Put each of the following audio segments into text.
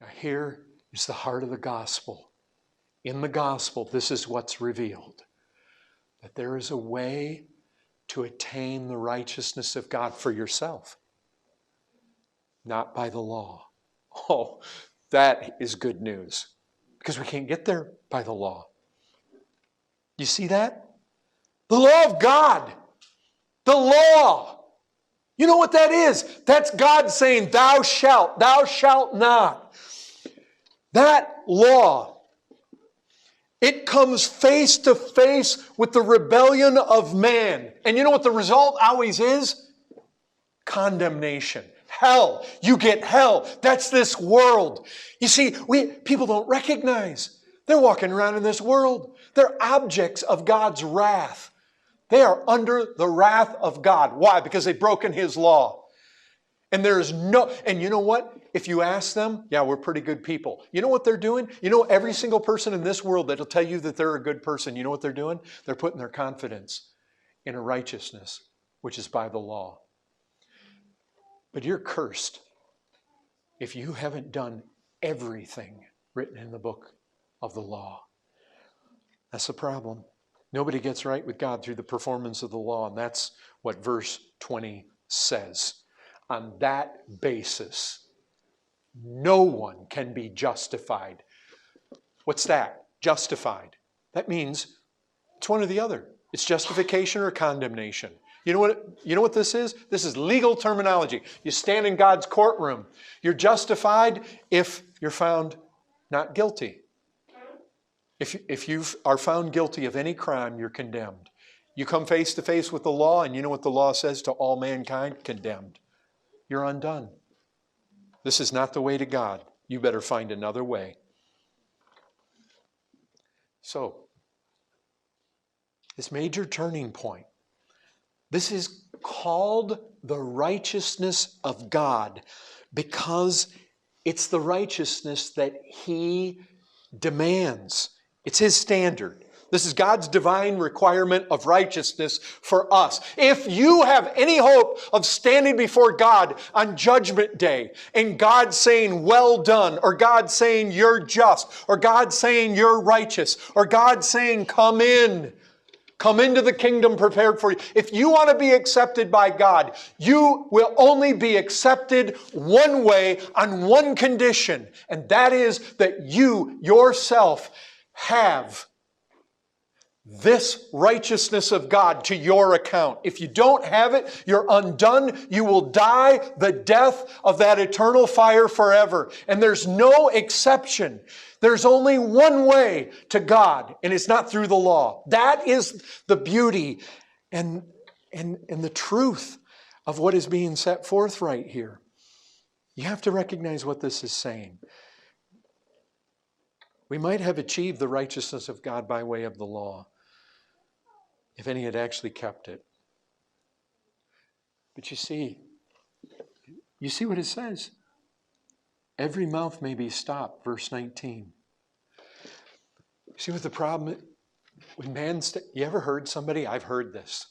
Now here is the heart of the gospel. In the gospel, this is what's revealed. That there is a way to attain the righteousness of God for yourself. Not by the law. Oh, that is good news. Because we can't get there by the law. You see that? The law of God. The law. You know what that is? That's God saying, thou shalt not. That law, it comes face to face with the rebellion of man. And you know what the result always is? Condemnation. Hell. You get hell. That's this world. You see, people don't recognize. They're walking around in this world. They're objects of God's wrath. They are under the wrath of God. Why? Because they've broken His law. And you know what? If you ask them, yeah, we're pretty good people. You know what they're doing? You know, every single person in this world that'll tell you that they're a good person, you know what they're doing? They're putting their confidence in a righteousness, which is by the law. But you're cursed if you haven't done everything written in the book of the law. That's the problem. Nobody gets right with God through the performance of the law, and that's what verse 20 says. On that basis, no one can be justified. What's that? Justified. That means it's one or the other. It's justification or condemnation. You know what this is? This is legal terminology. You stand in God's courtroom. You're justified if you're found not guilty. If you are found guilty of any crime, you're condemned. You come face to face with the law, and you know what the law says to all mankind? Condemned. You're undone. This is not the way to God. You better find another way. So, this major turning point. This is called the righteousness of God because it's the righteousness that He demands. It's His standard. This is God's divine requirement of righteousness for us. If you have any hope of standing before God on Judgment Day and God saying, well done, or God saying you're just, or God saying you're righteous, or God saying come in, come into the kingdom prepared for you. If you want to be accepted by God, you will only be accepted one way on one condition, and that is that you yourself have this righteousness of God to your account. If you don't have it, you're undone. You will die the death of that eternal fire forever. And there's no exception. There's only one way to God, and it's not through the law. That is the beauty and the truth of what is being set forth right here. You have to recognize what this is saying. We might have achieved the righteousness of God by way of the law, if any had actually kept it. But you see what it says. Every mouth may be stopped, verse 19. See what the problem is? When you ever heard somebody? I've heard this.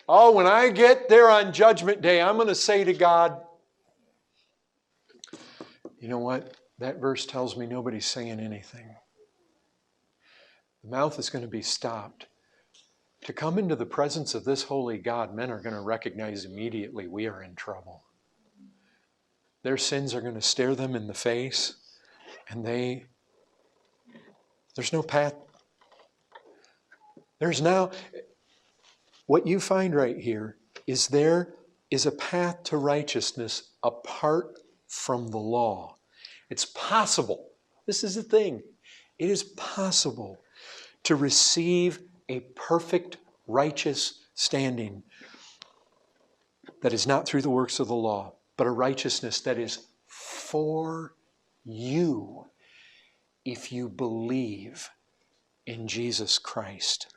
Oh, when I get there on Judgment Day, I'm going to say to God, you know what? That verse tells me nobody's saying anything. The mouth is going to be stopped. To come into the presence of this holy God, men are going to recognize immediately we are in trouble. Their sins are going to stare them in the face, and there's no path. There's now, what you find right here is there is a path to righteousness apart from the law. It's possible. This is the thing. It is possible to receive a perfect, righteous standing that is not through the works of the law, but a righteousness that is for you if you believe in Jesus Christ.